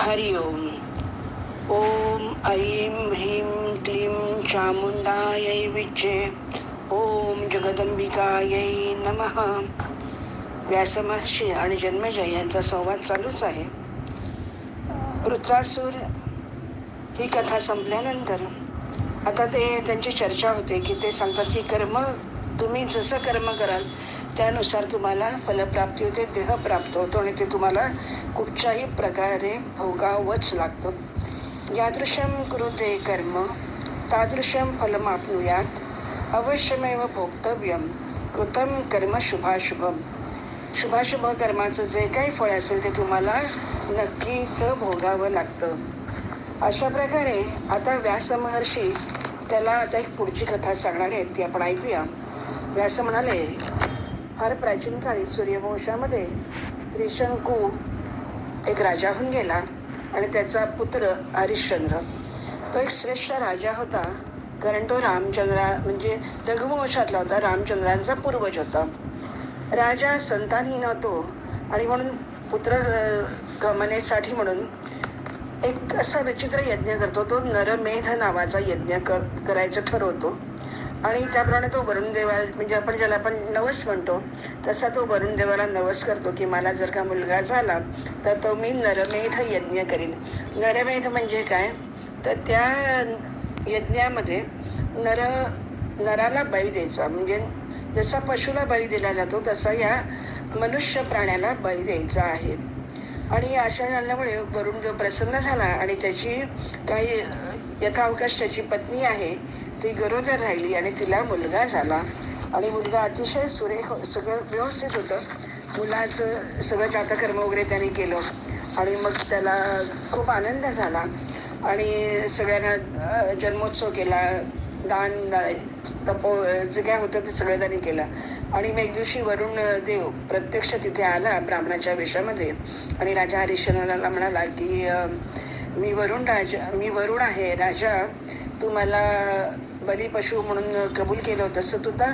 हरि ओम. ओम ऐं ह्रीं क्लीं चामुंडायै विच्चे. ओम जगदंबिकायै नमः. व्यासमहर्षी आणि जन्मेजय यांचा संवाद चालूच आहे. वृत्रासुर ही कथा संपल्यानंतर आता त्यांची चर्चा होते की ते सांगतात की तुम्ही जसं कर्म कराल त्यानुसार तुम्हाला फलप्राप्ती होते, देह प्राप्त होतो आणि ते तुम्हाला कुठच्याही प्रकारे भोगावंच लागतं. यादृशं कुरुते कर्म तादृशं फलमाप्नुयात् अवश्यमेव भोक्तव्यं कृतं कर्म शुभाशुभम. शुभाशुभ कर्माचं जे काही फळ असेल ते तुम्हाला नक्कीच भोगावं लागतं. अशा प्रकारे आता व्यास महर्षी त्याला आता एक पुढची कथा सांगणार आहेत, ती आपण ऐकूया. व्यास म्हणाले, फार प्राचीन काळी सूर्यवंशामध्ये त्रिशंकू एक राजा होऊन गेला आणि त्याचा पुत्र हरिश्चंद्र तो एक श्रेष्ठ राजा होता, कारण तो म्हणजे रघुवंशातला होता, रामचंद्रांचा पूर्वज होता. राजा संतानहीन होतो आणि म्हणून पुत्र गमनेसाठी म्हणून एक असा विचित्र यज्ञ करतो. तो नरमेध नावाचा यज्ञ करायचं ठरवतो आणि त्याप्रमाणे तो वरुण देवा म्हणजे ज्याला आपण नवस म्हणतो तसा तो वरुण देवाला नवस करतो की मला जर का मुलगा झाला तर तो मी नरमेध यज्ञ करीन. नरमेध म्हणजे काय, तर त्या यज्ञामध्ये नराला बळी द्यायचा, म्हणजे जसा पशुला बळी दिला जातो तसा या मनुष्य प्राण्याला बळी द्यायचा आहे. आणि अशा झाल्यामुळे वरुण देव प्रसन्न झाला आणि त्याची काही यथावकाश त्याची पत्नी आहे ती गरोदर राहिली आणि तिला मुलगा झाला आणि मुलगा अतिशय सुरेख, सगळं व्यवस्थित होतं. मुलाचं सगळं जातकर्म वगैरे त्याने केलं आणि मग त्याला खूप आनंद झाला आणि सगळ्यांना जन्मोत्सव केला, दान तपो जे काय होतं ते सगळं त्यांनी केलं. आणि मग एक दिवशी वरुण देव प्रत्यक्ष तिथे आला ब्राह्मणाच्या वेशामध्ये आणि राजा हरिश्चंद्राला म्हणाला की मी वरुण आहे राजा, तू मला बलिपशु म्हणून कबूल केलं होतं, तसं तुझा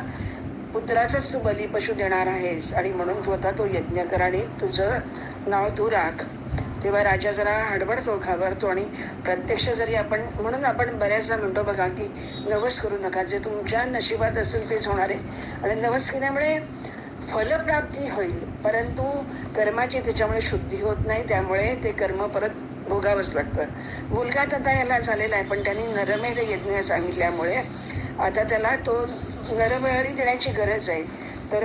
पुत्राचाच तू बलिपशु देणार आहेस आणि म्हणून तू आता तो यज्ञ कर आणि तुझं नाव तू राख. तेव्हा राजा जरा हडबडतो, घाबरतो आणि प्रत्यक्ष जरी आपण म्हणून आपण बऱ्याचदा म्हणतो बघा की नवस करू नका, जे तुमच्या नशिबात असेल तेच होणार आहे आणि नवस केल्यामुळे फलप्राप्ती होईल, परंतु कर्माची त्याच्यामुळे शुद्धी होत नाही, त्यामुळे ते कर्म परत भोगावंच लागतं. मुलगा आता याला झालेला आहे पण त्यांनी नरमेध यज्ञ सांगितल्यामुळे आता त्याला तो नरबळी देण्याची गरज आहे. तर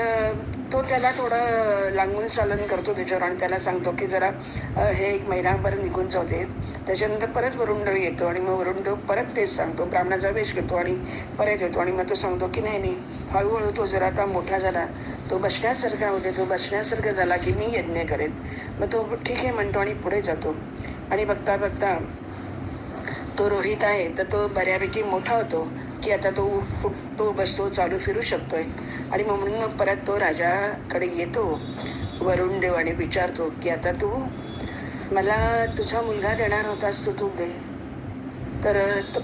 तो त्याला थोडं लांगून चालन करतो त्याच्यावर आणि त्याला सांगतो की जरा हे एक महिनाभर निघून जाऊ दे. त्याच्यानंतर परत वरुण देव येतो आणि मग वरुण देव परत तेच सांगतो, ब्राह्मणाचा वेश घेतो आणि परत येतो आणि मग तो सांगतो की नाही हळूहळू तो जरा आता मोठा झाला, तो बसण्यासारखा होते, तो बसण्यासारखा झाला की मी यज्ञ करेन. मग तो ठीक आहे म्हणतो आणि पुढे जातो आणि बघता बघता तो रोहित आहे तर तो बऱ्यापैकी मोठा होतो की आता तो उठतो बसतो चालू फिरू शकतोय आणि मग म्हणून मग परत तो राजाकडे येतो वरुण देव आणि विचारतो की आता तू मला तुझा मुलगा देणार होतास तू दे. तर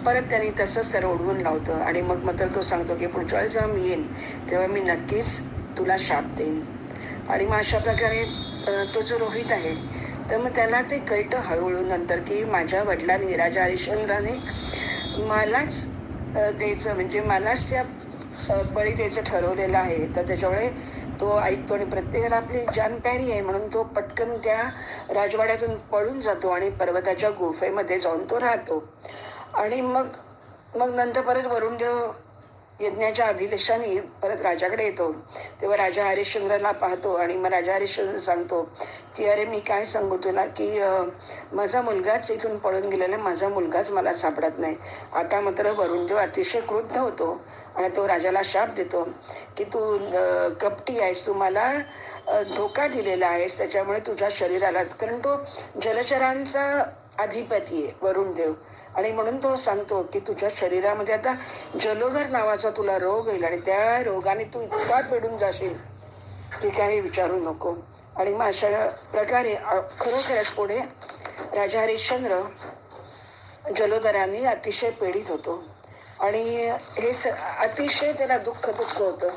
परत त्यांनी तसंच त्याला ओढवून लावतं आणि मग मात्र तो सांगतो की पुढच्या वेळेस जेव्हा मी येईन तेव्हा मी नक्कीच तुला शाप देईन. आणि मग अशा प्रकारे तो जो रोहित आहे तर मग त्याला ते कळतं हळूहळू नंतर की माझ्या वडिलांनी राजा हरिश्चंद्राने मलाच द्यायचं, म्हणजे मलाच त्या बळी द्यायचं ठरवलेलं आहे. तर त्याच्यामुळे तो ऐकतो आणि प्रत्येकाला आपली जान प्यारी आहे म्हणून तो पटकन त्या राजवाड्यातून पळून जातो आणि पर्वताच्या गुफेमध्ये जाऊन तो राहतो. आणि मग नंतर परत वरुण देव यज्ञाच्या अभिलेषाने परत राजाकडे येतो. तेव्हा राजा हरिश्चंद्राला पाहतो आणि मग राजा हरिश्चंद्र सांगतो की अरे मी काय सांगू तुला की माझा मुलगाच इथून पळून गेलेला, माझा मुलगाच मला सापडत नाही. आता मात्र वरुण देव अतिशय क्रुद्ध होतो आणि तो राजाला शाप देतो की तू कपटी आहेस, तू मला धोका दिलेला आहेस, त्याच्यामुळे तुझ्या शरीराला, कारण तो जलचरांचा अधिपती आहे वरुण देव आणि म्हणून तो सांगतो की तुझ्या शरीरामध्ये आता जलोदर नावाचा तुला रोग येईल आणि त्या रोगाने तू इतका पेडून जाशील की काही विचारू नको. आणि मग अशा प्रकारे खरोखरच पुढे राजा हरिश्चंद्र जलोदराने अतिशय पीडित होतो आणि हे अतिशय त्याला दुःख होतं.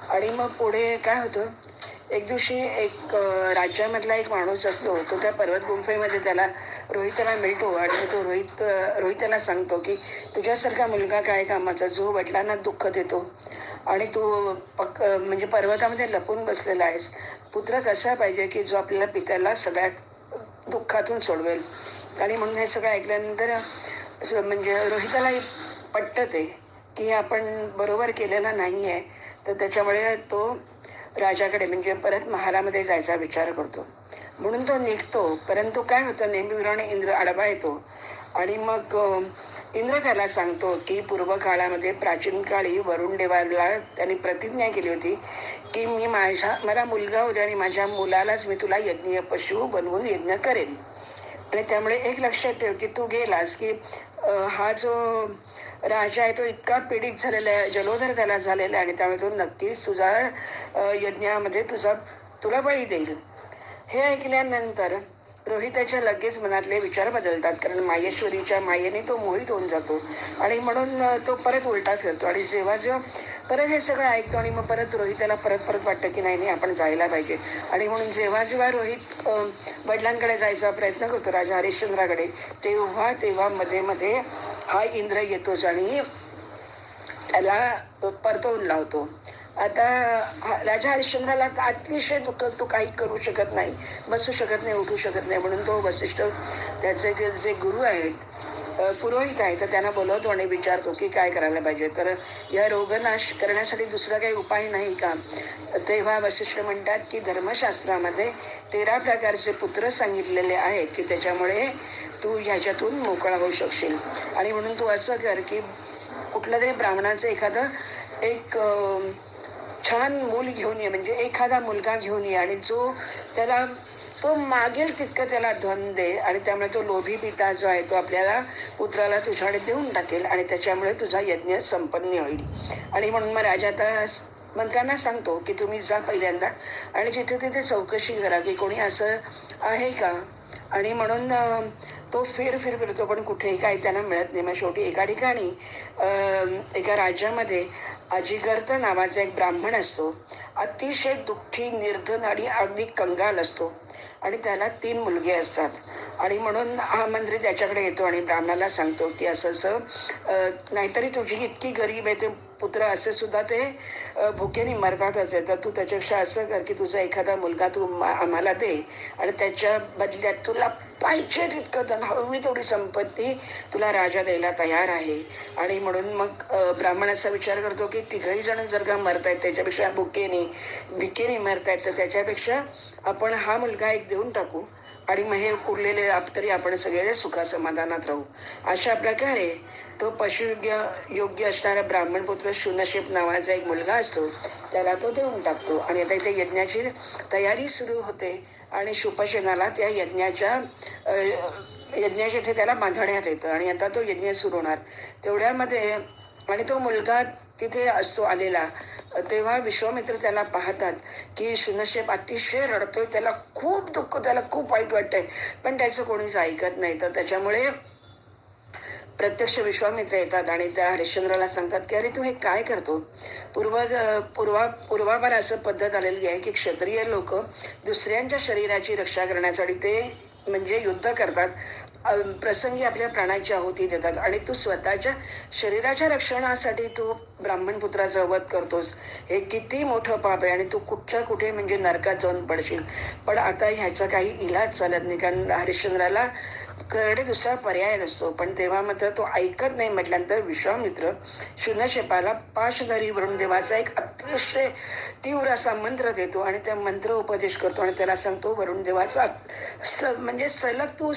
आणि मग पुढे काय होतं एक दिवशी एक राज्यामधला एक माणूस असतो, तो त्या पर्वत गुंफेमध्ये रोहिताला मिळतो आणि तो रोहिताला सांगतो की तुझ्यासारखा मुलगा काय कामाचा, जो वडिलांना दुःख देतो आणि तू म्हणजे पर्वतामध्ये लपून बसलेला आहेस. पुत्र कसा पाहिजे की जो आपल्याला पित्याला सगळ्या दुःखातून सोडवेल. आणि म्हणून हे सगळं ऐकल्यानंतर म्हणजे रोहितालाही पटतं ते की आपण बरोबर केलेलं नाही आहे. तर त्याच्यामुळे तो राजाकडे म्हणजे परत महालामध्ये जायचा विचार करतो. म्हणून तो निघतो. परंतु काय होतं, नेहमीप्रमाणे इंद्र आडवा येतो आणि मग इंद्र त्याला सांगतो की पूर्व काळामध्ये प्राचीन काळी वरुण देवाला त्यांनी प्रतिज्ञा केली होती की मला मुलगा होते आणि माझ्या मुलालाच मी तुला यज्ञ पशु बनवून यज्ञ करेन. आणि त्यामुळे एक लक्षात ठेव की तू गेलास की हा जो राजा आहे तो इतका पीडित झालेला आहे, जलोदर त्याला झालेला आहे आणि त्यामुळे तो नक्कीच तुझा यज्ञामध्ये तुला बळी देईल. हे ऐकल्यानंतर रोहिताच्या लगेच मनातले विचार बदलतात, कारण माहेश्वरीच्या मायेने तो मोहित होऊन जातो आणि म्हणून तो परत उलटा फिरतो. आणि जेव्हा परत हे सगळं ऐकतो आणि मग परत रोहिताला परत वाटतं की नाही आपण जायला पाहिजे. आणि म्हणून जेव्हा रोहित वडिलांकडे जायचा प्रयत्न करतो राजा हरिश्चंद्राकडे, तेव्हा मध्ये हा इंद्र येतोच आणि त्याला परतवून लावतो. आता राजा हरिश्चंद्राला अतिशय दुःख, तू काही करू शकत नाही, बसू शकत नाही, उठू शकत नाही. म्हणून तो वसिष्ठ त्याचे जे गुरु आहेत, पुरोहित आहे, तर त्यांना बोलवतो आणि विचारतो की काय करायला पाहिजे. तर या रोगनाश करण्यासाठी दुसरा काही उपाय नाही का. तेव्हा वसिष्ठ म्हणतात की धर्मशास्त्रामध्ये 13 प्रकारचे पुत्र सांगितलेले आहेत की त्याच्यामुळे तू ह्याच्यातून मोकळा होऊ शकशील. आणि म्हणून तू असं कर की कुठलं तरी ब्राह्मणाचं एखादं एक छान मूल घेऊन ये, म्हणजे एखादा मुलगा घेऊन ये आणि तो मागेल तितकं त्याला धन दे. आणि त्यामुळे तो लोभी पिता जो आहे तो आपल्याला पुत्राला तुझ्याकडे देऊन टाकेल आणि त्याच्यामुळे तुझा यज्ञ संपन्न होईल. आणि म्हणून मग राजा आता मंत्र्यांना सांगतो की तुम्ही जा पहिल्यांदा आणि जिथे तिथे चौकशी करा की कोणी असं आहे का. आणि म्हणून तो फिरतो पण कुठेही काही त्यांना मिळत नाही. मग शेवटी एका ठिकाणी एका राज्यामध्ये अजिगर्त नावाचा एक ब्राह्मण असतो. अतिशय दुःखी, निर्धन आणि अगदी कंगाल असतो आणि त्याला 3 मुलगे असतात. आणि म्हणून हा मंत्री त्याच्याकडे येतो आणि ब्राह्मणाला सांगतो की असं नाहीतरी तुझी इतकी गरीब आहे ते पुत्र असे सुद्धा ते भुकेने मरतातच आहे. तर तू त्याच्यापेक्षा असं कर की तुझा एखादा मुलगा तू आम्हाला दे आणि त्याच्या बदल्यात तुला पाहिजे तितकं धन, हवी तेवढी संपत्ती तुला राजा द्यायला तयार आहे. आणि म्हणून मग ब्राह्मण असा विचार करतो की 3घही जण जर का मरतायत त्याच्यापेक्षा भिकेने मरतायत, तर त्याच्यापेक्षा आपण हा मुलगा एक देऊन टाकू आणि मग हे उरलेले तरी आपण सगळे सुखासमाधानात राहू. अशा प्रकारे तो पशुयोग्य असणारा ब्राह्मण पुत्र शून्यशेप नावाचा एक मुलगा असतो, त्याला तो देऊन टाकतो. आणि आता इथे यज्ञाची तयारी सुरू होते आणि शुपसेनाला त्या यज्ञाच्या इथे त्याला बांधण्यात येतं आणि आता तो यज्ञ सुरू होणार. तेवढ्यामध्ये आणि तो मुलगा तिथे असतो आलेला, तेव्हा विश्वामित्र त्याला पाहतात की शून्यशेप अतिशय रडतोय, त्याला खूप दुःख, त्याला खूप वाईट वाटतंय, पण त्याचं कोणीच ऐकत नाही. तर त्याच्यामुळे प्रत्यक्ष विश्वामित्र येतात आणि त्या हरिश्चंद्राला सांगतात की अरे तू हे काय करतो. पूर्वापार असं पद्धत आलेली आहे की क्षत्रिय लोक दुसऱ्यांच्या शरीराची रक्षा करण्यासाठी ते म्हणजे युद्ध करतात, प्रसंगी आपल्या प्राणाची आहुती देतात. आणि तू स्वतःच्या शरीराच्या रक्षणासाठी तू ब्राह्मण पुत्राचा वध करतोस, हे किती मोठं पाप आहे आणि तू कुठे म्हणजे नरकात जाऊन पडशील. पण आता ह्याचा काही इलाज चालत नाही, कारण हरिश्चंद्राला करणे दुसरा पर्याय नसतो. पण तेव्हा मात्र तो ऐकत नाही. म्हटल्यानंतर विश्वामित्र शून्यशेपाला पाशधरी वरुण देवाचा एक अतिशय तीव्र असा मंत्र देतो आणि त्या मंत्र उपदेश करतो आणि त्याला सांगतो वरुण देवाचा म्हणजे सलग तू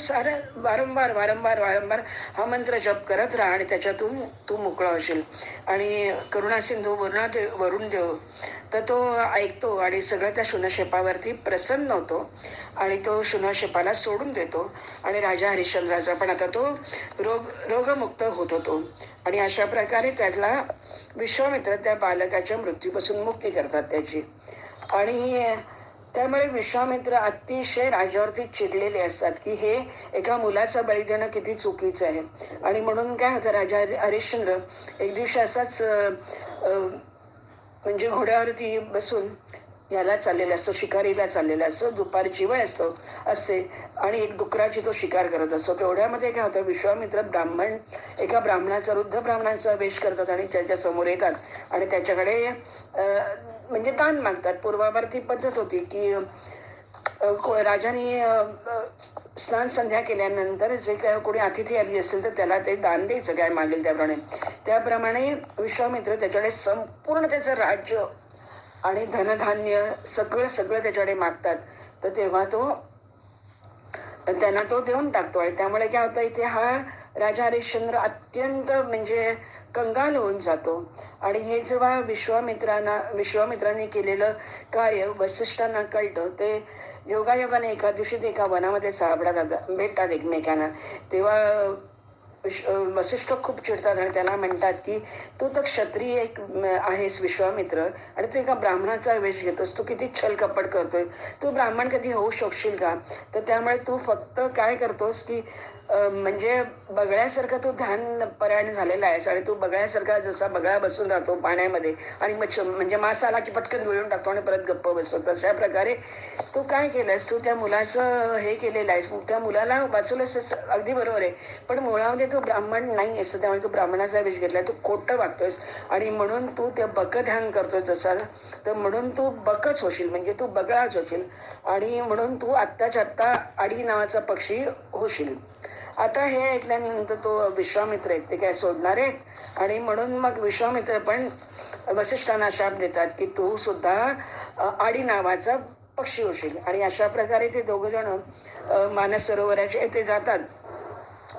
वारंवार हा मंत्र जप करत राहा आणि त्याच्यातून तू मोकळा होशील. आणि करुणासिंधू वरुण देव तर तो ऐकतो आणि सगळं त्या शून्यशेपावरती प्रसन्न होतो आणि तो शून्यशेपाला सोडून देतो आणि राजा हरिश्चंद्राचा पण आता तो रोगमुक्त होत होतो. आणि अशा प्रकारे त्याला विश्वामित्र त्या बालकाच्या मृत्यूपासून मुक्ती करतात त्याची. आणि त्यामुळे विश्वामित्र अतिशय राजावरती चिडलेले असतात की हे एका मुलाचा बळी देणं किती चुकीचं आहे. आणि म्हणून काय होतं, राजा हरिश्चंद्र एक दिवशी असाच म्हणजे घोड्यावरती बसून याला चाललेला असतो, शिकारीला चाललेला असतो, दुपारची वेळ असते आणि एक डुकराची तो शिकार करत असतो. तेवढ्यामध्ये काय होतं, विश्वामित्र एका ब्राह्मणाचा, वृद्ध ब्राह्मणाचा वेश करतात आणि त्याच्या समोर येतात आणि त्याच्याकडे म्हणजे दान मागतात. पूर्वावर ती पद्धत होती की राजाने स्नान संध्या केल्यानंतर जे काय कोणी अतिथी आली असेल तर त्याला ते दान द्यायचं, काय मागेल त्याप्रमाणे विश्वामित्र त्याच्याकडे संपूर्ण त्याचं राज्य आणि धनधान्य सगळं सगळं त्याच्याकडे मागतात. तर तेव्हा त्यांना तो देऊन टाकतो आणि त्यामुळे काय होतं, इथे हा राजा हरिश्चंद्र अत्यंत म्हणजे कंगाल होऊन जातो. आणि हे जेव्हा विश्वामित्राने केलेलं कार्य वसिष्ठांना कळतं, ते योगायोगाने एका दिवशी ते एका वनामध्ये सापडतात, भेटतात एकमेकांना. तेव्हा वसिष्ठ खूप चिडतात आणि त्याला म्हणतात की तू तर क्षत्रिय एक आहेस विश्वामित्र, आणि तू एका ब्राह्मणाचा वेश घेतोस, तू किती छल कपट करतोय, तू ब्राह्मण कधी होऊ शकशील का? तर त्यामुळे तू फक्त काय करतोस की म्हणजे बगळ्यासारखं तू ध्यान परायण झालेला आहेस आणि तू बगळ्यासारखा जसा बगळा बसून राहतो पाण्यामध्ये आणि म्हणजे मास आला की पटकन गिळून टाकतो आणि परत गप्प बसतो, तशा प्रकारे तू काय केलंस, तू त्या मुलाचं हे केलेलं आहेस, त्या मुलाला वाचवलंस, अगदी बरोबर आहे, पण मुळामध्ये तू ब्राह्मण नाही असं, त्यामुळे तू ब्राह्मणाचा वेश घेतलाय, तू खोटं वागतोयस आणि म्हणून तू ते बक ध्यान करतोय जसा, तर म्हणून तू बकच होशील, म्हणजे तू बगळाच होशील आणि म्हणून तू आत्ताच्या आत्ता आडी नावाचा पक्षी होशील. आता हे ऐकल्यानंतर तो विश्वामित्र आहेत ते काय सोडणार आहेत, आणि म्हणून मग विश्वामित्र पण वसिष्ठांना शाप देतात की तू सुद्धा आडी नावाचा पक्षी होशील. आणि अशा प्रकारे ते दोघ जण मानस सरोवराच्या येथे जातात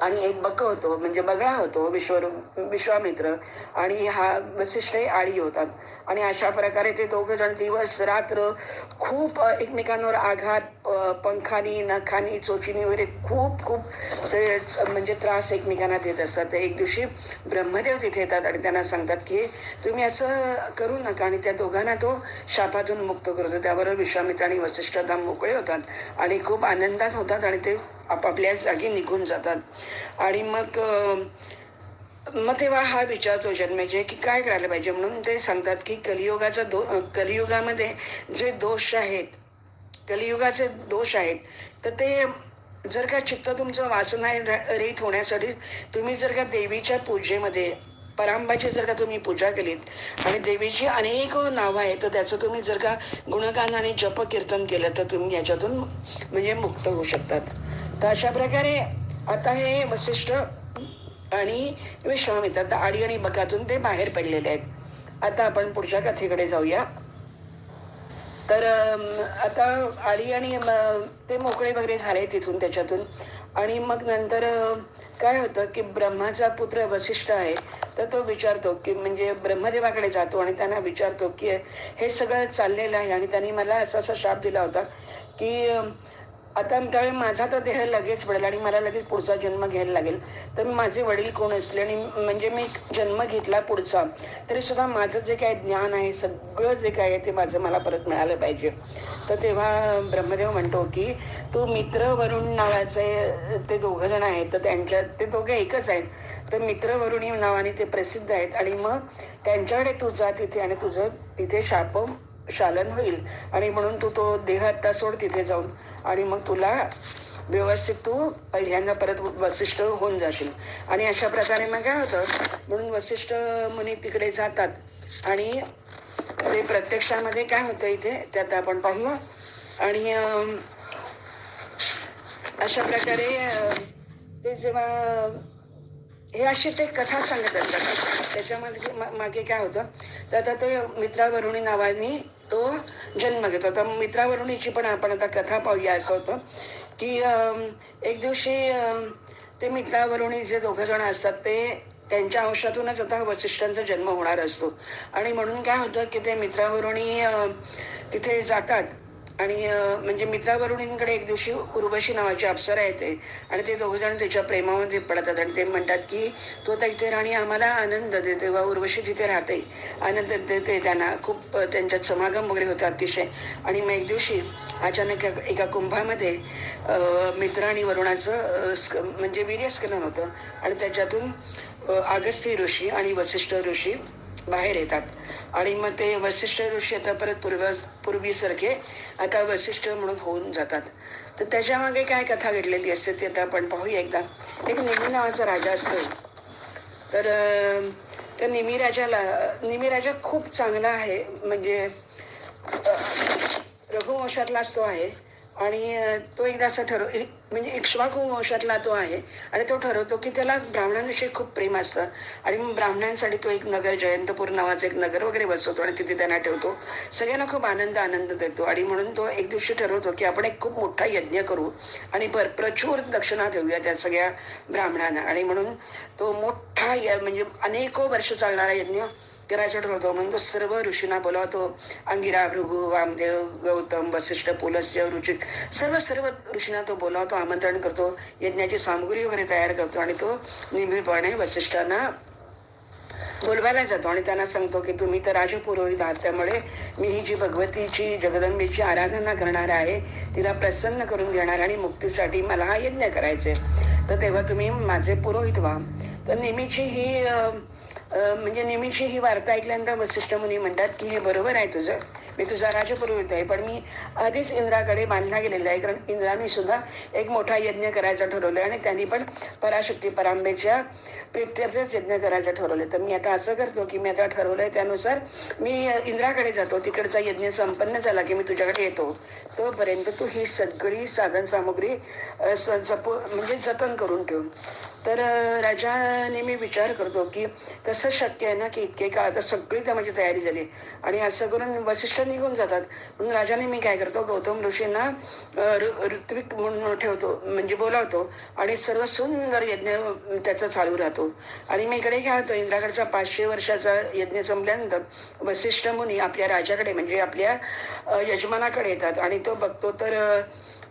आणि एक बक होतो, म्हणजे बगळा होतो विश्वामित्र, आणि हा वसिष्ठ आडी होतात. आणि अशा प्रकारे ते दोघ जण दिवस रात्र खूप एकमेकांवर आघात, पंखानी, नखानी, चोचीनी वगैरे खूप खूप ते म्हणजे त्रास एकमेकांना देत असतात. एक दिवशी ब्रह्मदेव तिथे येतात आणि त्यांना सांगतात की तुम्ही असं करू नका, आणि त्या दोघांना तो शापातून मुक्त करतो. त्याबरोबर विश्वामित्र आणि वसिष्ठ मोकळे होतात आणि खूप आनंदात होतात आणि ते आपापल्या जागी निघून जातात. आणि मग तेव्हा हा विचारतो जन्मेजय की काय करायला पाहिजे, म्हणून ते सांगतात की कलियुगामध्ये जे दोष आहेत, कलियुगाचे दोष आहेत, तर ते जर का चित्त तुमचं वासना रहित होण्यासाठी तुम्ही जर का देवीच्या पूजेमध्ये परांबाची जर का तुम्ही पूजा केलीत आणि देवीची अनेक नावं आहेत, तर त्याचं तुम्ही जर का गुणगान आणि जप कीर्तन केलं तर तुम्ही याच्यातून म्हणजे मुक्त होऊ शकतात. तर अशा प्रकारे आता हे वसिष्ठ आणि विश्वामित्र आडी आणि बकातून ते बाहेर पडलेले आहेत. आता आपण पुढच्या कथेकडे जाऊया. तर आता आडी आणि ते मोकळे वगैरे झाले तिथून त्याच्यातून. आणि मग नंतर काय होतं की ब्रह्माचा पुत्र वसिष्ठ आहे, तर तो विचारतो की म्हणजे ब्रह्मदेवाकडे जातो आणि त्यांना विचारतो की हे सगळं चाललेलं आहे आणि त्यांनी मला असा शाप दिला होता की आता त्यावेळी माझा तर देह लगेच पडेल आणि मला लगेच पुढचा जन्म घ्यायला लागेल, तर माझे वडील कोण असले आणि म्हणजे मी जन्म घेतला पुढचा तरी सुद्धा माझं जे काही ज्ञान आहे, सगळं जे काय आहे ते माझं मला परत मिळालं पाहिजे. तर तेव्हा ब्रह्मदेव म्हणतो की तू मित्र वरुण नावाचे ते दोघ जण आहेत, तर ते दोघे एकच आहेत, तर मित्र वरुणी नावाने ते प्रसिद्ध आहेत, आणि मग त्यांच्याकडे तू जा तिथे आणि तुझं तिथे शालन होईल, आणि म्हणून तू तो देह आत्ता सोड तिथे जाऊन, आणि मग तुला व्यवस्थित तू पहिल्यांदा परत वसिष्ठ होऊन जाशील. आणि अशा प्रकारे मग काय होतं, म्हणून वसिष्ठ मुनी तिकडे जातात आणि ते प्रत्यक्षामध्ये काय होतं इथे ते आता आपण पाहूया. आणि अशा प्रकारे ते जेव्हा हे अशी ते कथा सांगत असतात, त्याच्यामध्ये मागे काय होतं, तर आता ते मित्रावरुणी नावाने तो जन्म घेतो. तर मित्रावरुणीची पण आपण आता कथा पाहूया. असं होतं की एक दिवशी ते मित्रावरुणी जे दोघं जण असतात ते त्यांच्या अंशातूनच आता वसिष्ठांचा जन्म होणार असतो. आणि म्हणून काय होतं की ते मित्रावरुणी तिथे जातात आणि म्हणजे मित्रावरुणींकडे एक दिवशी उर्वशी नावाची अप्सरा येते आणि ते दोघ जण त्याच्या प्रेमामध्ये पडतात आणि ते म्हणतात की तू आता इथे राहणी आम्हाला आनंद दे. तेव्हा उर्वशी तिथे राहते, आनंद देते त्यांना, खूप त्यांच्यात समागम वगैरे होतं अतिशय. आणि मग एक दिवशी अचानक एका कुंभामध्ये मित्र आणि वरुणाचं म्हणजे वीर्यस्खलन होतं आणि त्याच्यातून अगस्त्य ऋषी आणि वसिष्ठ ऋषी बाहेर येतात. आणि मग ते वसिष्ठ ऋषी आता परत पूर्वीसारखे आता वसिष्ठ म्हणून होऊन जातात. तर त्याच्या मागे काय कथा घडलेली असते ते आता आपण पाहूया एकदा. एक निमी नावाचा राजा असतो. तर त्या निमी राजा खूप चांगला आहे, म्हणजे रघुवंशातलाच तो आहे. आणि तो एकदा असं म्हणजे इक्ष्वाकू वंशातला तो आहे. आणि तो ठरवतो की त्याला ब्राह्मणांविषयी खूप प्रेम असतं. आणि मग ब्राह्मणांसाठी तो एक नगर, जयंतपूर नावाचं एक नगर वगैरे बसवतो आणि तिथे त्यांना ठेवतो. सगळ्यांना खूप आनंद देतो. आणि म्हणून तो एक दिवशी ठरवतो की आपण एक खूप मोठा यज्ञ करू आणि प्रचूर दक्षिणा देऊया त्या सगळ्या ब्राह्मणांना. आणि म्हणून तो मोठा म्हणजे अनेको वर्ष चालणारा यज्ञ करायचं ठरवतो. म्हणून तो सर्व ऋषींना बोलावतो. अंगिरा, भृगु, वामदेव, गौतम, वसिष्ठ, पुलस्त्य, रुचिक, सर्व ऋषींना तो बोलावतो, आमंत्रण करतो, यज्ञाची सामुग्री वगैरे तयार करतो. आणि तो निर्भीडपणे वसिष्ठांना बोलवायला जातो आणि त्यांना सांगतो की तुम्ही तर राजपुरोहित आहात, त्यामुळे मी ही जी भगवतीची, जगदंबेची आराधना करणार आहे, तिला प्रसन्न करून घेणार आणि मुक्तीसाठी मला हा यज्ञ करायचे, तर तेव्हा तुम्ही माझे पुरोहित व्हा. तर नेहमीची ही वार्ता ऐकल्यानंतर वसिष्ठ मुनी म्हणतात की हे बरोबर आहे तुझं, मी तुझा राजपुरोहित आहे, पण मी आधीच इंद्राकडे बांधला गेलेला आहे, कारण इंद्राने सुद्धा एक मोठा यज्ञ करायचा ठरवलाय आणि त्यांनी पण पराशक्ती परांबेच्या प्रीत्यर्थच यज्ञ करायचं ठरवलंय. तर मी आता असं करतो की मी आता ठरवलंय त्यानुसार मी इंद्राकडे जातो, तिकडचा यज्ञ संपन्न झाला की मी तुझ्याकडे येतो, तोपर्यंत तू ही सगळी साधन सामुग्री म्हणजे जतन करून ठेव. तर राजाने मी विचार करतो की कसं शक्य आहे ना की इतके काळ आता सगळी त्याची तयारी झाली आणि असं करून वसिष्ठ निघून जातात. म्हणून राजाने मी काय करतो, गौतम ऋषींना ऋत्विक म्हणून ठेवतो, म्हणजे बोलावतो आणि सर्व सुंदर यज्ञ त्याचा चालू राहतो. आणि मी इकडे काय होतो, इंद्राकडचा 500 वर्षाचा यज्ञ संपल्यानंतर वसिष्ठ मुनी आपल्या राजाकडे म्हणजे आपल्या यजमानाकडे येतात आणि तो बघतो तर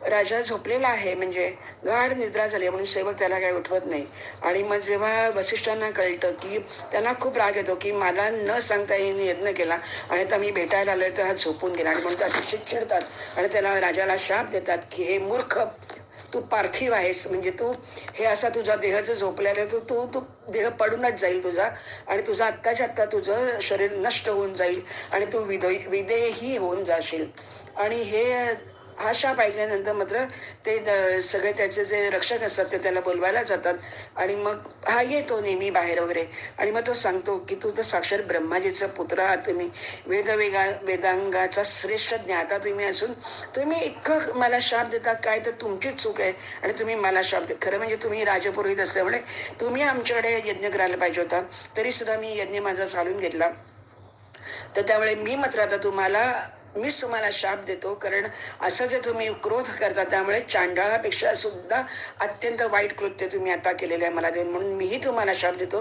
राजा झोपलेला आहे, म्हणजे गाढ निद्रा झाली, म्हणून सेवक त्याला काही उठवत नाही. आणि मग जेव्हा वसिष्ठांना कळतं की त्यांना खूप राग येतो की मला न सांगता येईन यज्ञ केला आणि आता मी भेटायला आलोय तर हा झोपून गेला, आणि म्हणून अतिशय चिडतात आणि त्याला राजाला शाप देतात की हे मूर्ख, तू पार्थिव आहेस, म्हणजे तू हे असा तुझा देह जो झोपलेला आहे तू देह पडूनच जाईल तुझा, आणि तुझा आत्ताच्या आत्ता तुझं शरीर नष्ट होऊन जाईल आणि तू विदेही होऊन जाशील. आणि हा शाप ऐकल्यानंतर मात्र ते सगळे त्याचे जे रक्षक असतात ते त्याला बोलवायला जातात. आणि मग हा येतो नेहमी बाहेर वगैरे, आणि मग तो सांगतो की तू तर साक्षात ब्रह्माजीचा पुत्र आहात, तुम्ही वेदांगाचा श्रेष्ठ ज्ञाता तुम्ही असून तुम्ही इतकं मला शाप देतात, काय तर तुमचीच चूक आहे आणि तुम्ही मला शाप देत, खरं म्हणजे तुम्ही राजपुरोहित असल्यामुळे तुम्ही आमच्याकडे यज्ञ करायला पाहिजे होता, तरी सुद्धा मी यज्ञ माझा चालून घेतला. तर त्यामुळे मीच तुम्हाला शाप देतो, कारण असं जे तुम्ही क्रोध करता त्यामुळे चांडाळापेक्षा सुद्धा अत्यंत वाईट कृत्य तुम्ही आता केलेलं आहे मला देऊन, म्हणून मीही तुम्हाला शाप देतो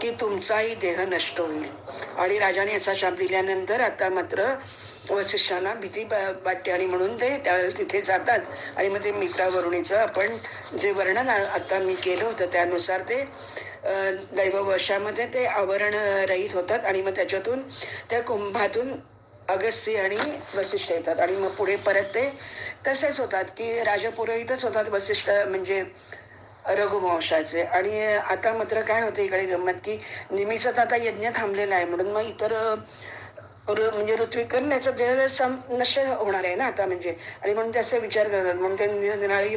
की तुमचाही देह नष्ट होईल. आणि राजाने असा शाप दिल्यानंतर आता मात्र वसिष्ठांना भीती वाटते आणि म्हणून ते तिथे जातात. आणि मग ते मित्रावरुणीचं आपण जे वर्णन आता मी केलं होतं त्यानुसार ते दैववशामध्ये ते आवरण रहित होतात. आणि मग त्याच्यातून त्या कुंभातून अगस्त्य आणि वसिष्ठ येतात आणि मग पुढे परत ते तसेच होतात की राजपुरोहितच होतात वसिष्ठ, म्हणजे रघुवंशाचे. आणि आता मात्र काय होतं इकडे गंमत की निमीचा तर आता यज्ञ थांबलेला आहे, म्हणून मग इतर म्हणजे ऋत्विक करण्याचा देह नष्ट होणार आहे ना आता, म्हणजे आणि म्हणून ते असे विचार करतात. म्हणून ते निरनिराळी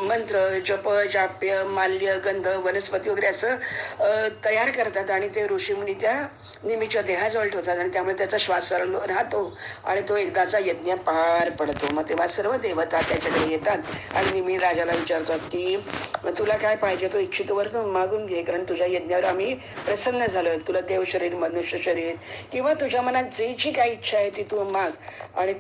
मंत्र, जप, जाप्य, माल्य, गंध, वनस्पती वगैरे असं तयार करतात आणि ते ऋषीमुनी त्या निमीच्या देहाजवळ ठेवतात आणि त्यामुळे त्याचा श्वास राहतो आणि तो एकदाचा यज्ञ पार पडतो. मग तेव्हा सर्व देवता त्याच्याकडे येतात आणि निमी राजाला विचारतात की तुला काय पाहिजे, तो इच्छित वर मागून घे, कारण तुझ्या यज्ञावर आम्ही प्रसन्न झालोय, तुला देव शरीर, मनुष्य शरीर किंवा तुझ्या मनात जी काही इच्छा आहे ती तू माग आणि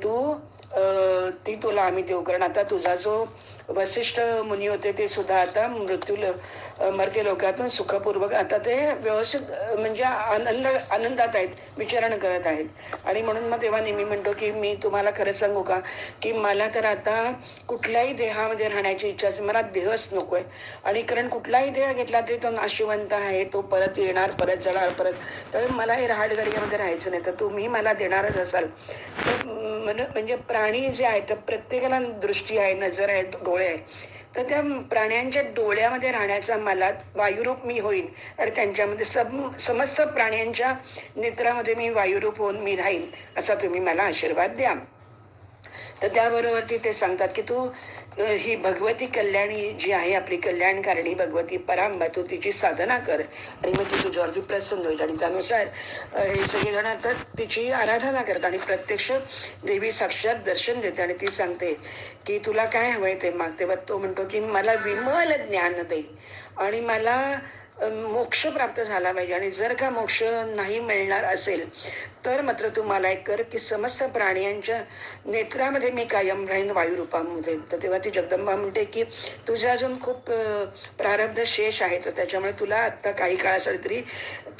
ती तुला आम्ही देऊ. कारण आता तुझा जो वसिष्ठ मुनी होते ते सुद्धा आता मर्त्य लोकातून सुखपूर्वक आता ते व्यवस्थित म्हणजे आनंदात आहेत, विचरण करत आहेत. आणि म्हणून मग तेव्हा नेहमी म्हणतो की मी तुम्हाला खरं सांगू का की मला तर आता कुठल्याही देहामध्ये राहण्याची इच्छा असेल, मला देहच नकोय. आणि कारण कुठलाही देह घेतला तरी तो नाशिवंत आहे, तो परत येणार, परत जाणार, तर मला हे राहाडगडीमध्ये राहायचं नाही, तर तुम्ही मला देणारच असाल तर म्हणजे प्राणी जे आहेत तर प्रत्येकाला दृष्टी आहे, नजर आहे, डोळे आहे, तर त्या प्राण्यांच्या डोळ्यामध्ये राहण्याचा मला वायुरूप मी होईन आणि त्यांच्यामध्ये समस्त प्राण्यांच्या नेत्रामध्ये मी वायुरूप होऊन मी राहीन, असा तुम्ही मला आशीर्वाद द्या. तर त्याबरोबर ते सांगतात की तू ही भगवती कल्याणी जी आहे, आपली कल्याणकारिणी भगवती परांबा, तू तिची साधना कर आणि मग ती तुझ्यावरती प्रसन्न होईल. आणि त्यानुसार हे सगळेजण आता तिची आराधना करतात आणि प्रत्यक्ष देवी साक्षात दर्शन देते आणि ती सांगते की तुला काय हवंय ते माग. तेव्हा तो म्हणतो की मला विमल ज्ञान दे आणि मला मोक्ष प्राप्त झाला पाहिजे. आणि जर का मोक्ष नाही मिळणार असेल तर मात्र तू मला एक कर की समस्त प्राण्यांच्या नेत्रामध्ये मी कायम राहीन वायुरूपामध्ये. तर तेव्हा ती जगदंबा म्हणते की तुझा अजून खूप प्रारब्ध शेष आहे, तर त्याच्यामुळे तुला आत्ता काही काळासाठी तरी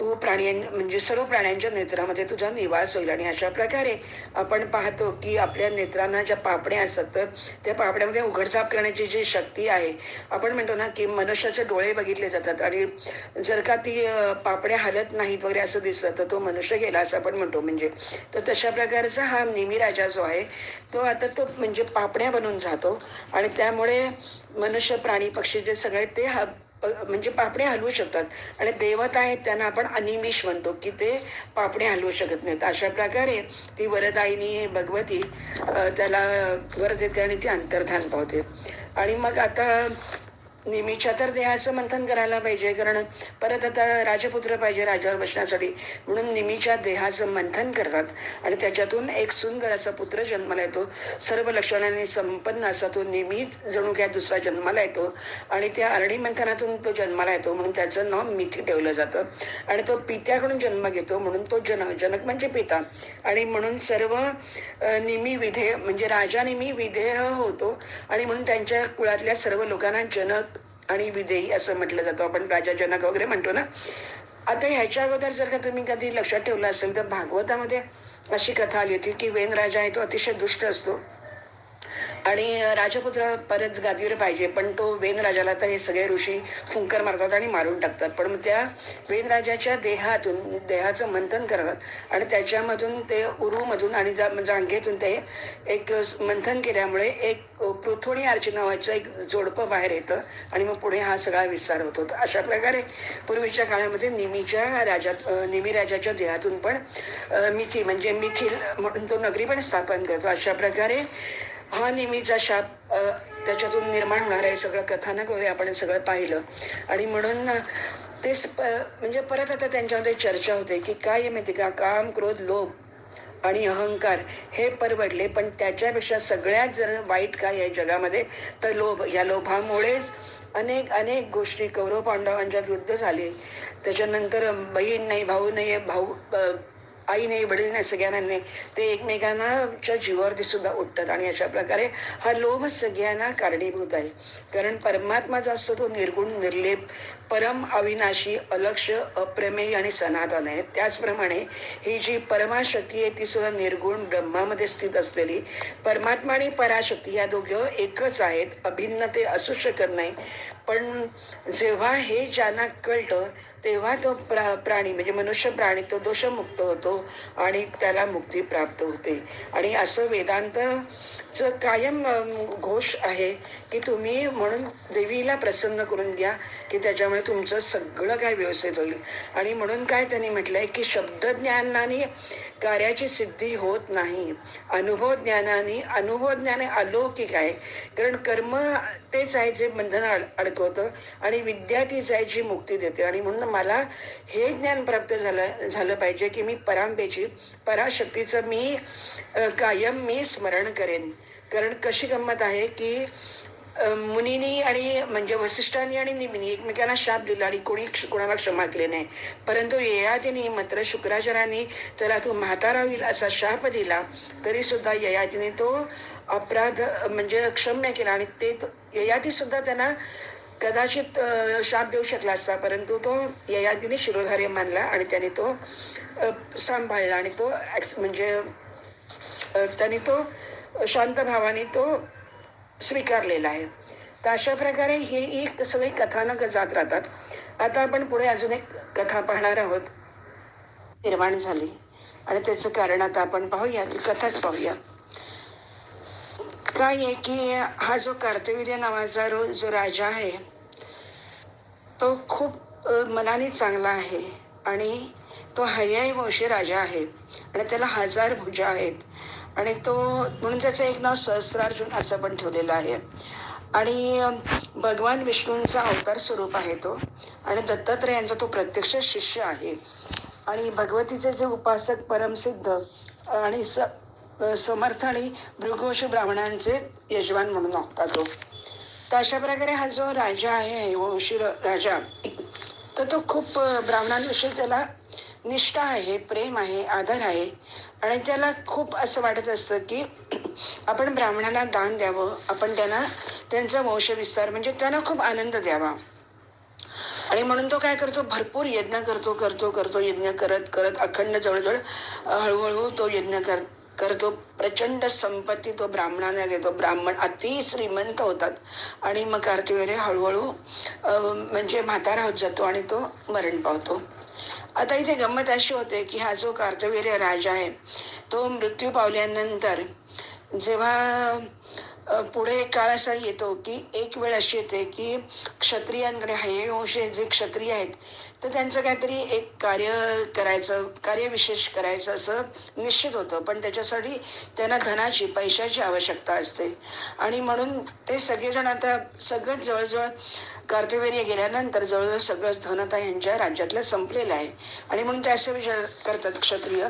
तू म्हणजे सर्व प्राण्यांच्या नेत्रामध्ये तुझा निवास होईल. आणि अशा प्रकारे आपण पाहतो की आपल्या नेत्रांना ज्या पापण्या असतात तर त्या पापड्यामध्ये उघडझाप करण्याची जी शक्ती आहे, आपण म्हणतो ना की मनुष्याचे डोळे बघितले जातात आणि जर का ती पापड्या हलत नाहीत वगैरे असं दिसलं तर तो मनुष्य गेला असं आपण म्हणतो. म्हणजे तर तशा प्रकारचा हा निमी राजा जो आहे तो आता तो म्हणजे पापड्या बनून राहतो आणि त्यामुळे मनुष्य प्राणी पक्षी जे सगळे ते म्हणजे पापड्या हलवू शकतात. आणि देवता आहेत त्यांना आपण अनिमिष म्हणतो की ते पापड्या हलवू शकत नाहीत. अशा प्रकारे ती वरदायिनी भगवती त्याला वर देते आणि ती अंतर्धान पावते. आणि मग आता निमीच्या तर देहाचं मंथन करायला पाहिजे, कारण परत आता राजपुत्र पाहिजे राज्यावर बसण्यासाठी, म्हणून निमीच्या देहाचं मंथन करतात आणि त्याच्यातून एक सुंदर असा पुत्र जन्माला येतो. सर्व लक्षणांनी संपन्न असा तो निमीच जणू काय दुसरा जन्माला येतो आणि त्या अरणी मंथनातून तो जन्माला येतो म्हणून त्याचं नाव मिथी ठेवलं जातं. आणि तो पित्याकडून जन्म घेतो म्हणून तो जनक म्हणजे पिता. आणि म्हणून सर्व निमी विधेय म्हणजे राजा निमी विधेय होतो आणि म्हणून त्यांच्या कुळातल्या सर्व लोकांना जनक आणि विधेयी असं म्हटलं जातं. आपण राजा जनक वगैरे म्हणतो ना. आता ह्याच्या अगोदर जर का तुम्ही कधी लक्षात ठेवलं असेल तर भागवतामध्ये अशी कथा आली होती की वेन राजा आहे तो अतिशय दुष्ट असतो आणि राजपुत्र परत गादीवर पाहिजे, पण तो वेन राजाला तर हे सगळे ऋषी फुंकर मारतात आणि मारून टाकतात. पण त्या वेन राजाच्या देहाचं मंथन करतात आणि त्याच्यामधून ते उरूमधून आणि जांघेतून ते एक मंथन केल्यामुळे एक पृथ्वी आर्ची नावाचं एक जोडपं बाहेर येतं आणि मग पुढे हा सगळा विस्तार होतो. अशा प्रकारे पूर्वीच्या काळामध्ये निमी राजाच्या देहातून पण मिथी म्हणजे मिथिल म्हणून तो नगरी पण स्थापन करतो. अशा प्रकारे हा निमीचा शाप त्याच्यातून निर्माण होणार आहे. सगळं कथानक वगैरे आपण सगळं पाहिलं आणि म्हणून ते म्हणजे परत आता त्यांच्यामध्ये चर्चा होते की काय माहिती का, काम क्रोध लोभ आणि अहंकार हे परवडले, पण त्याच्यापेक्षा सगळ्यात जर वाईट काय आहे जगामध्ये तर लोभ. या लोभामुळेच अनेक गोष्टी कौरव पांडवांच्यात युद्ध झाले. त्याच्यानंतर बहीण नाही, भाऊ नाही, आई नाही, वडील नाही, सगळ्यांना नाही, ते एकमेकांच्या जीवावरती सुद्धा उठतात. आणि अशा प्रकारे हा लोभ सगळ्यांना कारणीभूत आहे. कारण परमात्मा जो असतो तो निर्गुण निर्लेप परम अविनाशी अलक्ष अप्रमेय आणि सनातन आहे. त्याचप्रमाणे ही जी परमाशक्ती आहे ती सुद्धा निर्गुण ब्रह्मामध्ये स्थित असलेली परमात्मा आणि पराशक्ती या दोघं एकच आहेत, अभिन्न ते असू शकत नाही. पण जेव्हा हे ज्यांना कळतं तेव्हा तो प्राणी म्हणजे मनुष्य प्राणी तो दोषमुक्त होतो आणि त्याला मुक्ती प्राप्त होते. आणि असं वेदांतचं कायम घोष आहे की तुम्ही म्हणून देवीला प्रसन्न करून घ्या की त्याच्यामुळे तुमचं सगळं काय व्यवस्थित होईल. आणि म्हणून काय त्यांनी म्हटलंय की शब्दज्ञानाने कार्याची सिद्धी होत नाही, अनुभव ज्ञान अलौकिक आहे. कारण कर्म तेच आहे जे बंधन अडकवतं आणि विद्या तीच आहे जी मुक्ती देते. आणि म्हणून मला हे ज्ञान प्राप्त झालं पाहिजे की मी परांबेची पराशक्तीचं कायम मी स्मरण करेन. कारण कशी गंमत आहे की मुनीनी आणि म्हणजे वसिष्ठांनी आणि निमीनी एकमेकांना शाप दिला आणि कोणाला क्षमा केले नाही, परंतु ययातीने मात्र शुक्राचार्यांनी त्याला तू म्हातारा होईल असा शाप दिला, तरी सुद्धा ययातीने तो अपराध म्हणजे क्षम्य केला. आणि ते ययाती सुद्धा त्यांना कदाचित शाप देऊ शकला असता, परंतु तो ययातीने शिरोधार्य मानला आणि त्याने तो सांभाळला आणि तो म्हणजे त्याने तो शांत भावाने तो स्वीकारलेला आहे. तर अशा प्रकारे ही सगळी कथानक जात राहतात. आता आपण पुढे अजून एक कथा पाहणार आहोत, निर्माण झाली आणि त्याचं कारण आता आपण पाहूया, ती कथाच पाहूया. काय आहे की हा जो कार्तवीर्य नावाचा जो राजा आहे तो खूप मनाने चांगला आहे आणि तो हय्याई वंशी राजा आहे आणि त्याला 1000 भुजा आहेत आणि तो म्हणून त्याचं एक नाव सहस्रार्जुन असं पण ठेवलेलं आहे. आणि भगवान विष्णूंचा अवतार स्वरूप आहे तो आणि दत्तात्रेयांचा तो प्रत्यक्ष शिष्य आहे आणि भगवतीचे जे उपासक परमसिद्ध आणि समर्थ आणि भृगवंशी ब्राह्मणांचे यजमान म्हणून ओळखला तो. तर अशा प्रकारे हा जो राजा आहे वंशी राजा, तर तो खूप ब्राह्मणांविषयी त्याला निष्ठा आहे, प्रेम आहे, आदर आहे आणि त्याला खूप असं वाटत असतं की आपण ब्राह्मणांना दान द्यावं, आपण त्यांना त्यांचा वंशविस्तार म्हणजे त्यांना खूप आनंद द्यावा. आणि म्हणून तो काय करतो, भरपूर यज्ञ करतो यज्ञ करत करत अखंड जवळजवळ हळूहळू तो यज्ञ करतो. प्रचंड संपत्ती तो ब्राह्मणांना देतो. ब्राह्मण अति श्रीमंत होतात आणि मग कार्तिवीर्य हळूहळू म्हणजे म्हातारा होत जातो आणि तो मरण पावतो. आता इथे गंमत अशी होते की हा जो कार्तवीर्य राजा आहे तो मृत्यू पावल्यानंतर जेव्हा पुढे काळ असा येतो की एक वेळ अशी येते की क्षत्रियांकडे हयवंशी जे क्षत्रिय आहेत तर त्यांचं काहीतरी एक कार्यविशेष करायचं असं निश्चित होतं, पण त्याच्यासाठी त्यांना धनाची पैशाची आवश्यकता असते आणि म्हणून ते सगळेजण आता सगळंच जवळजवळ कार्तवीर्य गेल्यानंतर जवळजवळ सगळंच धन आता यांच्या राज्यातलं संपलेलं आहे आणि म्हणून ते असे विचार करतात क्षत्रिय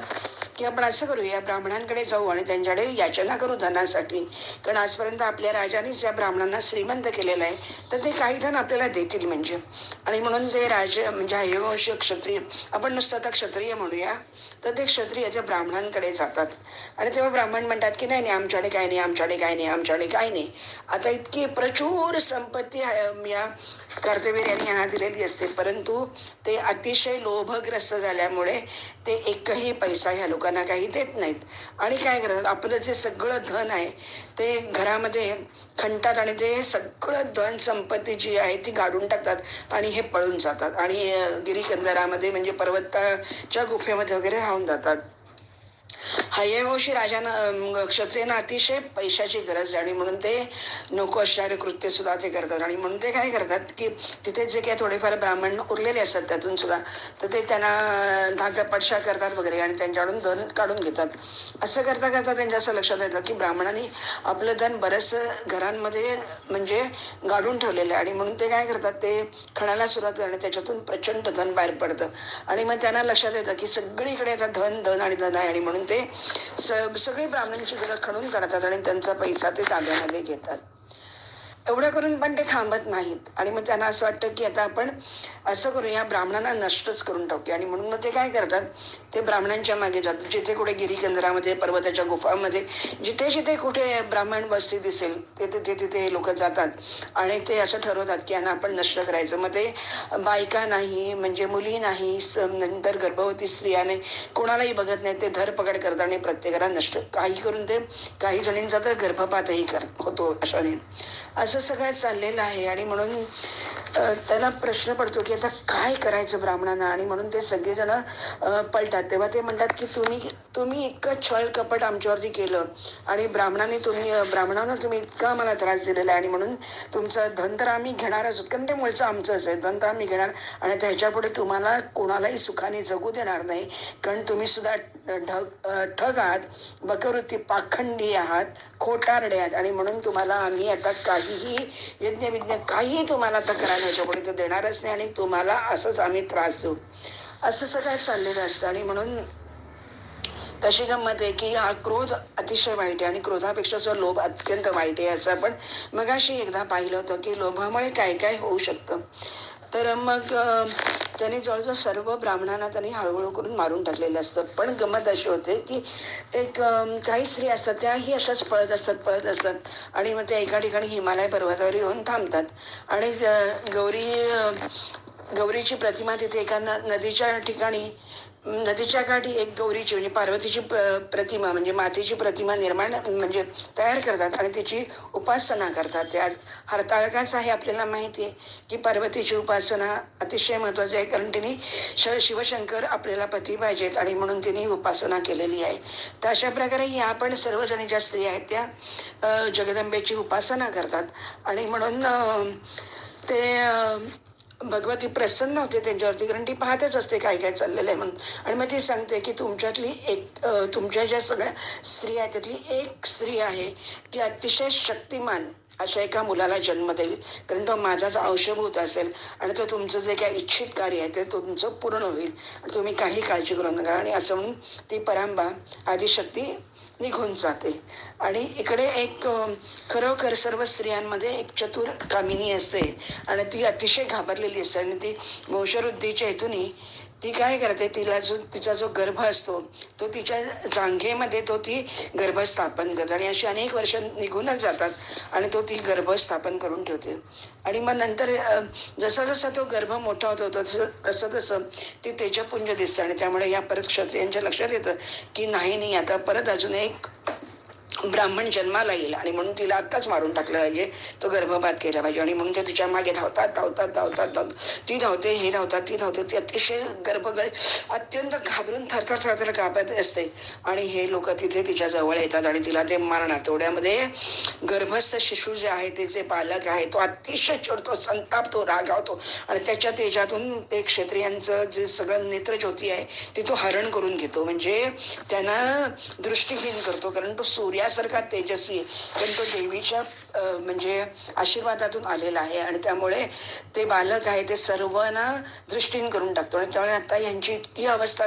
की आपण असं करूया, ब्राह्मणांकडे जाऊ आणि त्यांच्याकडे याचना करू धनासाठी, कारण आजपर्यंत आपल्या राजानेच या ब्राह्मणांना श्रीमंत केलेलं आहे तर ते काही धन आपल्याला देतील म्हणजे. आणि म्हणून ते राजे म्हणजे हयवंश क्षत्रिय, आपण नुसतं आता क्षत्रिय म्हणूया, तर ते क्षत्रिय त्या ब्राह्मणांकडे जातात आणि तेव्हा ब्राह्मण म्हणतात की नाही नाही आमच्याकडे काय नाही, आमच्याकडे काय नाही, आमच्याकडे काय नाही. आता इतकी प्रचूर संपत्ती या कार्तवीर्याने यांना दिलेली असते, परंतु ते अतिशय लोभग्रस्त झाल्यामुळे ते एकही पैसा ह्या लोकांना काही देत नाहीत आणि काय करतात, आपलं जे सगळं धन आहे ते घरामध्ये खणतात आणि ते सगळं धन संपत्ती जी आहे ती गाडून टाकतात आणि हे पळून जातात आणि गिरीकंदरामध्ये म्हणजे पर्वताच्या गुफेमध्ये वगैरे राहून जातात. हयवंशी राजानं क्षत्रियांना अतिशय पैशाची गरज आहे आणि म्हणून ते नको असणारे कृत्य सुद्धा ते करतात आणि म्हणून ते काय करतात की तिथे जे काही थोडेफार ब्राह्मण उरलेले असतात त्यातून सुद्धा तर ते त्यांना धाकधपटशा करतात वगैरे आणि त्यांच्याकडून धन काढून घेतात. असं करता करता त्यांच्या असं लक्षात येतं की ब्राह्मणांनी आपलं धन बरंच घरांमध्ये म्हणजे गाडून ठेवलेलं आहे आणि म्हणून ते काय करतात, ते खणाला सुरुवात करणे, त्याच्यातून प्रचंड धन बाहेर पडतं आणि मग त्यांना लक्षात येतं की सगळीकडे आता धन धन आणि धन आहे आणि म्हणून ते सगळे ब्राह्मणांची घरं खणून काढतात आणि त्यांचा पैसा ते ताब्यामध्ये घेतात. एवढं करून पण ते थांबत नाहीत आणि मग त्यांना असं वाटतं की आता आपण असं करूया, ब्राह्मणांना नष्टच करून टाकूया आणि म्हणून मग ते काय करतात, ते ब्राह्मणांच्या मागे जातात. जिथे कुठे गिरीकंदरामध्ये पर्वताच्या गुफामध्ये जिथे जिथे कुठे ब्राह्मण वस्ती दिसेल तिथे तिथे लोक जातात आणि ते असं ठरवतात की यांना आपण नष्ट करायचं. मग ते बायका नाही म्हणजे मुली नाही, नंतर गर्भवती स्त्रियाने कोणालाही बघत नाही, ते धरपकड करतात आणि प्रत्येकाला नष्ट काही करून ते काही जणींचा तर गर्भपातही होतो अशाने. असं सगळं चाललेलं आहे आणि म्हणून त्यांना प्रश्न पडतो की आता काय करायचं ब्राह्मणांना आणि म्हणून ते सगळेजण पळतात. तेव्हा ते म्हणतात की तुम्ही इतकं छळ कपट आमच्यावरती केलं आणि ब्राह्मणांना तुम्ही इतका आम्हाला त्रास दिलेला आहे आणि म्हणून तुमचं धन तर आम्ही घेणारच, कारण ते मुळचं आमचंच आहे, धन तर आम्ही घेणार आणि त्याच्या पुढे तुम्हाला कोणालाही सुखाने जगू देणार नाही, कारण तुम्ही सुद्धा ठग आहात, बकवृत्ती पाखंडी आहात, खोटारडे आहात आणि म्हणून तुम्हाला आम्ही आता काहीही यज्ञ काहीही तुम्हाला आता करायला ह्याच्यापुढे तर देणारच नाही आणि तुम्हाला असंच आम्ही त्रास देऊ, असं सगळं चाललेलं असतं. आणि म्हणून कशी गंमत आहे की हा क्रोध अतिशय वाईट आहे आणि क्रोधापेक्षा सुद्धा लोभ अत्यंत वाईट आहे, असं आपण मगाशी एकदा पाहिलं होतं की लोभामुळे काय काय होऊ शकतं. तर मग त्यांनी जवळजवळ सर्व ब्राह्मणांना त्यांनी हळूहळू करून मारून टाकलेले असतात. पण गंमत अशी होते की एक काही स्त्री असतात त्याही अशाच पळत असतात आणि मग त्या एका ठिकाणी हिमालय पर्वतावर येऊन थांबतात आणि गौरीची प्रतिमा तिथे एका नदीच्या ठिकाणी नदीच्या काठी एक गौरीची म्हणजे पार्वतीची प्रतिमा म्हणजे मातेची प्रतिमा निर्माण म्हणजे तयार करतात आणि तिची उपासना करतात. ते आज हरताळकाच आहे. आपल्याला माहिती आहे की पार्वतीची उपासना अतिशय महत्वाची आहे, कारण तिने शिवशंकर आपल्याला पती पाहिजेत आणि म्हणून तिने उपासना केलेली आहे. तर अशा प्रकारे ह्या पण सर्वजणी ज्या स्त्रिया आहेत त्या जगदंबेची उपासना करतात आणि म्हणून ते भगवती प्रसन्न होते त्यांच्यावरती, कारण ती पाहतच असते काय काय चाललेलं आहे म्हणून. आणि मग ती सांगते की तुमच्यातली एक तुमच्या ज्या सगळ्या स्त्रिया आहेत त्यातली एक स्त्री आहे ती अतिशय शक्तिमान अशा एका मुलाला जन्म देईल, कारण तो माझाच अंशभूत असेल आणि तो तुमचं जे काही इच्छित कार्य आहे ते तुमचं पूर्ण होईल, तुम्ही काही काळजी करू नका. आणि असं म्हणून ती परांबा आदिशक्ती निघून जाते. आणि इकडे एक खरोखर सर्व स्त्रियांमध्ये एक चतुर कामिनी असते आणि ती अतिशय घाबरलेली असते आणि ती वंशवृद्धीच्या हेतूने ती काय करते, तिचा जो गर्भ असतो तो तिच्या जांघेमध्ये ती गर्भ स्थापन करते आणि अशी अनेक वर्ष निघूनच जातात आणि ती गर्भ स्थापन करून ठेवते. आणि मग नंतर जसा जसा तो गर्भ मोठा होतो तसं तसं ती तेजपुंज दिसतं आणि त्यामुळे या परत क्षत्रियांच्या लक्षात येतं की नाही आता परत अजून एक ब्राह्मण जन्माला येईल आणि म्हणून तिला आत्ताच मारून टाकलं पाहिजे, तो गर्भपात केला पाहिजे. आणि म्हणून ते तिच्या मागे धावतात ती धावते, हे धावतात, ती धावते. ती अतिशय गर्भगळ अत्यंत घाबरून थरथर कापत असते आणि हे लोक तिथे तिच्या जवळ येतात आणि तिला ते मारणार. तेवढ्यामध्ये गर्भस्थ शिशू जे आहे त्याचे पालक आहे तो अतिशय चिडतो, संतापतो, रागावतो आणि त्याच्या तेजातून ते क्षत्रियांचं जे सगळं नेत्रज्योती आहे ते तो हरण करून घेतो, म्हणजे त्यांना दृष्टीहीन करतो. कारण तो सूर्यासारखा तेजस्वी पण तो देवीच्या म्हणजे आशीर्वादातून आलेला आहे आणि त्यामुळे ते बालक आहे ते सर्वांना दृष्टीहीन करून टाकतो. आणि त्यामुळे आता यांची इतकी अवस्था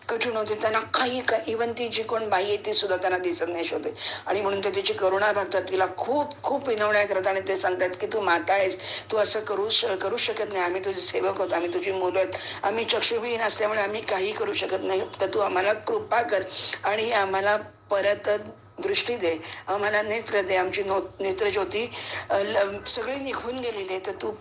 कठीण होते, त्यांना काही इव्हन ती जी कोण बाई आहे ती सुद्धा त्यांना दिसत नाही शोधे. आणि म्हणून ते तिची करुणा बघतात, तिला खूप खूप विनवण्या करतात आणि ते सांगतात की तू माता आहेस, तू असं करू शकत नाही, आम्ही तुझे सेवक होतो, आम्ही तुझी मुलं आहेत, आम्ही चक्षुविहीन असल्यामुळे आम्ही काही करू शकत नाही, तर तू आम्हाला कृपा कर आणि आम्हाला परत दृष्टी दे, आम्हाला नेत्र दे, आमची नेत्रज्योती सगळी निघून गेलेली आहे, तर तू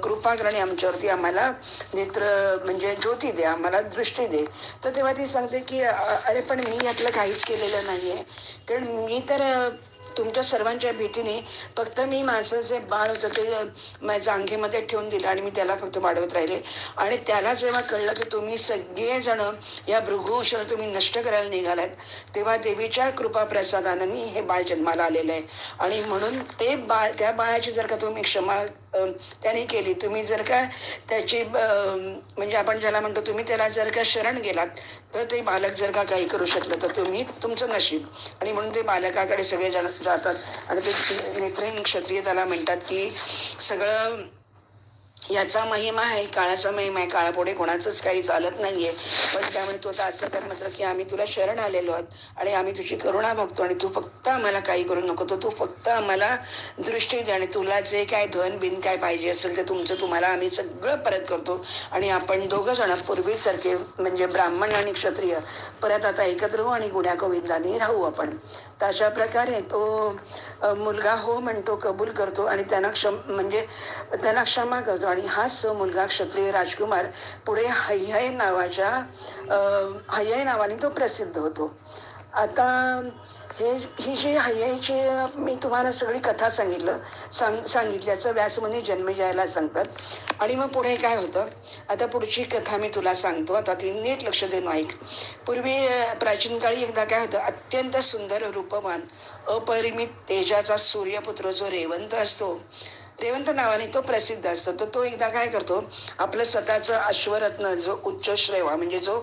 कृपा कर आणि आमच्यावरती आम्हाला नेत्र म्हणजे ज्योती दे, आम्हाला दृष्टी दे. तर तेव्हा ती सांगते की अरे पण मी यातलं काहीच केलेलं नाहीये, कारण मी तर तुमच्या सर्वांच्या भीतीने फक्त मी माझं जे बाळ होतं ते माझ्या अंगेमध्ये ठेवून दिलं आणि मी त्याला फक्त वाढवत राहिले. आणि त्याला जेव्हा कळलं की तुम्ही सगळेजण या भृगुवंश तुम्ही नष्ट करायला निघालात, तेव्हा देवीच्या कृपा प्रसादाने हे बाळ जन्माला आलेलं आहे. आणि म्हणून ते बाळ, त्या बाळाची जर का तुम्ही क्षमा त्याने केली, तुम्ही जर का त्याची म्हणजे आपण ज्याला म्हणतो तुम्ही त्याला जर का शरण गेलात तर ते बालक जर का काही करू शकलं तर तुम्ही तुमचं नशीब. आणि म्हणून ते बालकाकडे सगळे जण जातात आणि ते नेत्रहीन क्षत्रिय त्याला म्हणतात की सगळं याचा महिमा आहे, काळाचा महिमा आहे, काळापुढे कोणाचंच काही चालत नाहीये. पण त्यामुळे तू आता असं कर म्हटलं की आम्ही तुला शरण आलेलो आहोत आणि आम्ही तुझी करुणा बघतो आणि तू फक्त आम्हाला काही करू नको, तर तू फक्त आम्हाला दृष्टी दे आणि तुला जे काय धन बिन काय पाहिजे असेल ते तुमचं तुम्हाला आम्ही सगळं परत करतो आणि आपण दोघं जण पूर्वीसारखे म्हणजे ब्राह्मण आणि क्षत्रिय परत आता एकत्र होऊ आणि गुण्या गोविंदाने राहू आपण. तर अशा प्रकारे तो मुलगा हो म्हणतो, कबूल करतो आणि त्यांना क्षमा करतो. आणि हाच मुलगा क्षत्रिय राजकुमार पुढे हय्यय नावाने तो प्रसिद्ध होतो. आता ही जी हय्ययची मी तुम्हाला सगळी कथा सांगितल्याचं व्यासमुनी जन्मेजयाला सांगतात. आणि मग पुढे काय होतं, आता पुढची कथा मी तुला सांगतो, आता ती नीट लक्ष देऊन ऐक. पूर्वी प्राचीन काळी एकदा काय होतं, अत्यंत सुंदर रूपवान अपरिमित तेजाचा सूर्यपुत्र जो रेवंत असतो, रेवंत नावाने तो प्रसिद्ध असतो, तर तो एकदा काय करतो, आपलं स्वतःचं अश्वरत्न जो उच्चश्रेवा म्हणजे जो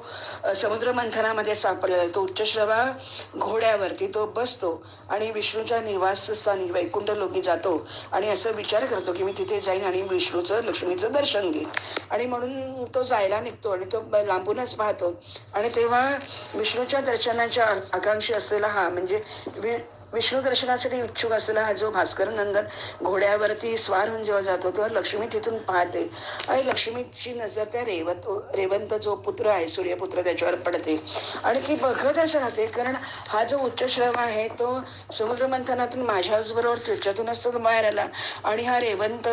समुद्र मंथनामध्ये सापडलेला तो उच्चश्रेवा घोड्यावरती तो बसतो आणि विष्णूच्या निवासस्थानी वैकुंठ लोकी जातो आणि असं विचार करतो की मी तिथे जाईन आणि विष्णूचं लक्ष्मीचं दर्शन घेईन. आणि म्हणून तो जायला निघतो आणि तो लांबूनच पाहतो आणि तेव्हा विष्णूच्या दर्शनाच्या आकांक्षी असलेला हा म्हणजे विष्णू दर्शनासाठी इच्छुक असलेला हा जो भास्कर नंदन घोड्यावरती स्वार होऊन जेव्हा जातो तेव्हा लक्ष्मी तिथून पाहते आणि लक्ष्मीची नजर त्या रेवंत जो पुत्र आहे, सूर्यपुत्र, त्याच्यावर पडते आणि ती बघतच राहते. कारण हा जो उच्चश्रव आहे तो समुद्र मंथनातून माझ्याबरोबर त्याच्यातूनच तो बाहेर आला आणि हा रेवंत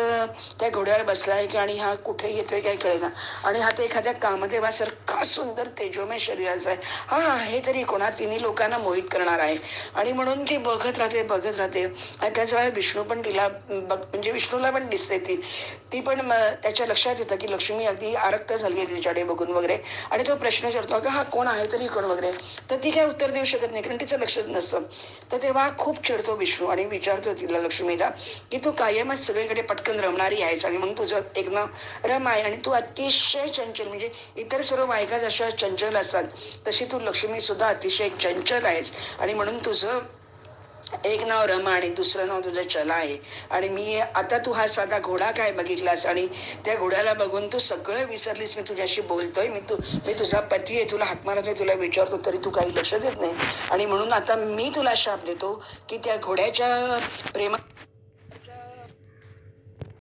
त्या घोड्यावर बसलाय की आणि हा कुठे येतोय काही कळेना आणि हा ते एखाद्या कामदेवासारखा सुंदर तेजोमय शरीराचा आहे. हा आहे तरी कोणा तिन्ही लोकांना मोहित करणार आहे आणि म्हणून ती बघत राहते आणि त्याच वेळेला विष्णू पण तिला म्हणजे विष्णूला पण दिसते ती पण त्याच्या लक्षात येतं की लक्ष्मी अगदी आरक्त झाली तिच्याकडे बघून वगैरे आणि तो प्रश्न विचारतो अगं हा कोण आहे तरी कोण वगैरे. तर ती काय उत्तर देऊ शकत नाही कारण तिचं लक्षच नसतं. तर तेव्हा खूप चिडतो विष्णू आणि विचारतो तिला लक्ष्मीला की तू कायमच सगळीकडे पटकन रमणारी आहेस आणि मग तुझं एक नाव रम आहे आणि तू अतिशय चंचल, म्हणजे इतर सर्व बायका जशा चंचल असतात तशी तू लक्ष्मी सुद्धा अतिशय चंचल आहेस आणि म्हणून तुझं एक नाव रमा आणि दुसरं नाव तुझं चला आहे आणि मी आता तू हा साधा घोडा काय बघितलास आणि त्या घोड्याला बघून तू सगळं विसरलीस. मी तुझ्याशी बोलतोय, मी तुझा पती आहे, तुला हाक मारतोय, तुला विचारतो तरी तू काही लक्ष देत नाही आणि म्हणून आता मी तुला शाप देतो की त्या घोड्याच्या प्रेमा